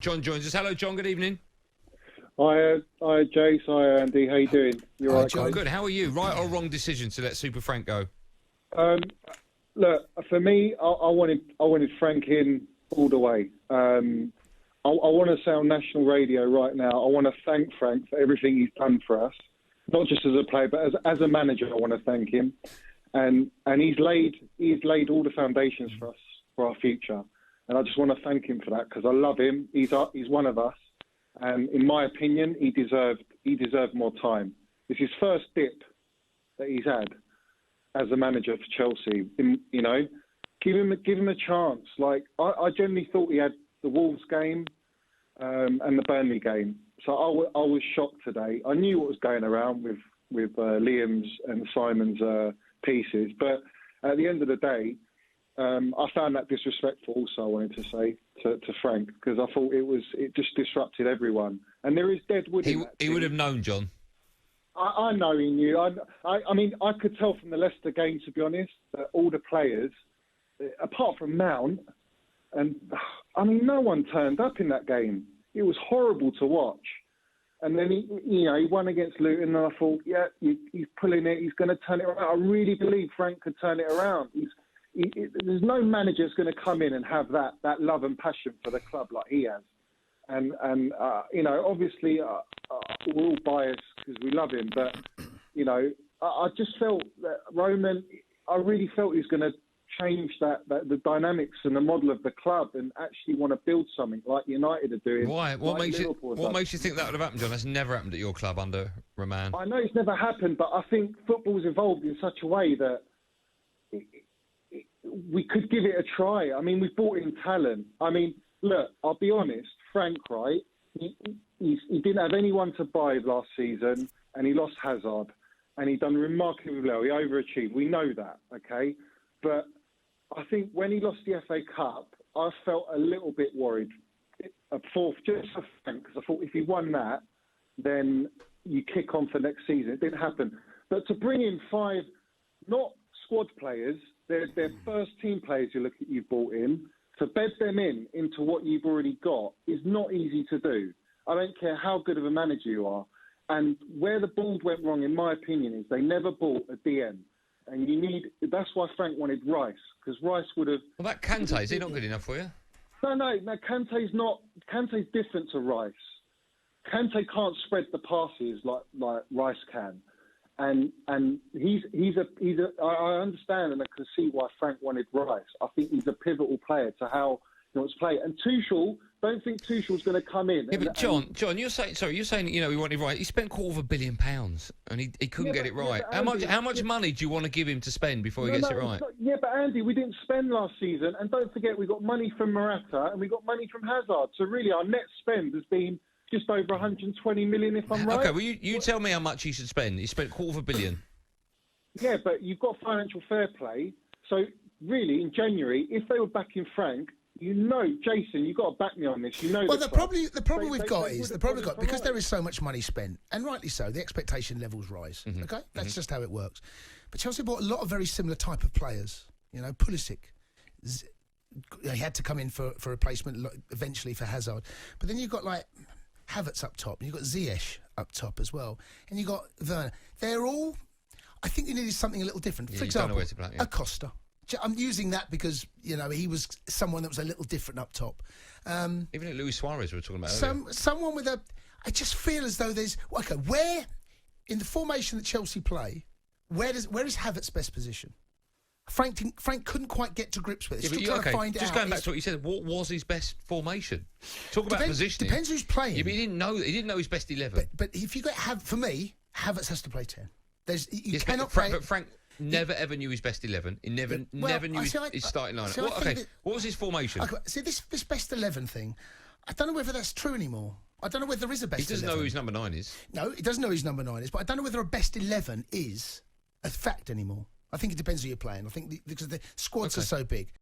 John joins us. Hello, John. Good evening. Hi, Jace. Hi, Andy. How you doing? You all right, John, guys? good. How are you? Right or wrong decision to let Super Frank go? Look, for me, I wanted Frank in all the way. I want to say on national radio right now, I want to thank Frank for everything he's done for us, not just as a player, but as a manager. I want to thank him, and he's laid all the foundations for us for our future, and I just want to thank him for that because I love him. He's one of us, and in my opinion, he deserved more time. It's his first dip that he's had as a manager for Chelsea. Give him a chance. Like I generally thought he had the Wolves game and the Burnley game. So I was shocked today. I knew what was going around with Liam's and Simon's pieces, but at the end of the day, I found that disrespectful. Also, I wanted to say to Frank because I thought it just disrupted everyone. And there is dead wood. He would have known, John. I know he knew. I mean, I could tell from the Leicester game, to be honest, that all the players, apart from Mount, and I mean, no one turned up in that game. It was horrible to watch. And then he won against Luton, and I thought, yeah, he's pulling it. He's going to turn it around. I really believe Frank could turn it around. There's no manager that's going to come in and have that love and passion for the club like he has. And obviously we're all biased because we love him, but I just felt that Roman. I really felt he was going to change the dynamics and the model of the club and actually want to build something like United are doing. Why? What makes you think that would have happened, John? That's never happened at your club under Roman. I know it's never happened, but I think football's evolved in such a way that we could give it a try. I mean, we brought in talent. I mean, look, I'll be honest. Frank, right? He didn't have anyone to buy last season, and he lost Hazard, and he done remarkably well. He overachieved. We know that, okay? But I think when he lost the FA Cup, I felt a little bit worried. Just for Frank, because I thought if he won that, then you kick on for next season. It didn't happen. But to bring in 5, not squad players, they're first team players you've brought in, to bed them into what you've already got is not easy to do. I don't care how good of a manager you are. And where the board went wrong, in my opinion, is they never bought a DM. And that's why Frank wanted Rice, because Rice would have... Well, that Kante, is he not good enough for you? No, Kante's different to Rice. Kante can't spread the passes like Rice can. And I understand and I can see why Frank wanted Rice. I think he's a pivotal player to how he wants to play. And Tuchel, don't think Tuchel's going to come in. Yeah, but John, you're saying we wanted Rice. He spent £250 million and he couldn't get it right. How much money do you want to give him to spend before he gets it right? Yeah, but Andy, we didn't spend last season, and don't forget we got money from Morata and we got money from Hazard. So really, our net spend has been just over 120 million, if I'm right. Okay, well, you tell me how much he should spend. He spent £250 million. Yeah, but you've got financial fair play. So, really, in January, if they were backing Frank, Jason, you've got to back me on this. Well, the problem we've got because there is so much money spent, and rightly so, the expectation levels rise. Mm-hmm. Okay? That's just how it works. But Chelsea bought a lot of very similar type of players. Pulisic. He had to come in for a replacement eventually for Hazard. But then you've got, Havertz up top, and you've got Ziyech up top as well, and you've got Werner. They're all... I think they needed something a little different. For example, Acosta. I'm using that because, he was someone that was a little different up top. Even Luis Suarez we were talking about earlier. Someone with I just feel as though there's... Okay, where, in the formation that Chelsea play, where is Havertz's best position? Frank couldn't quite get to grips with it. Just going back to what you said, what was his best formation? Talk about positioning. Depends who's playing. Yeah, but he didn't know his best 11. But if you for me, Havertz has to play 10. But Frank never ever knew his best 11. He never knew his starting lineup. What was his formation? Okay, see, this best 11 thing, I don't know whether that's true anymore. I don't know whether there is a best 11. He doesn't know who his number 9 is. No, he doesn't know who his number 9 is, but I don't know whether a best 11 is a fact anymore. I think it depends who you're playing. I think because the squads are so big.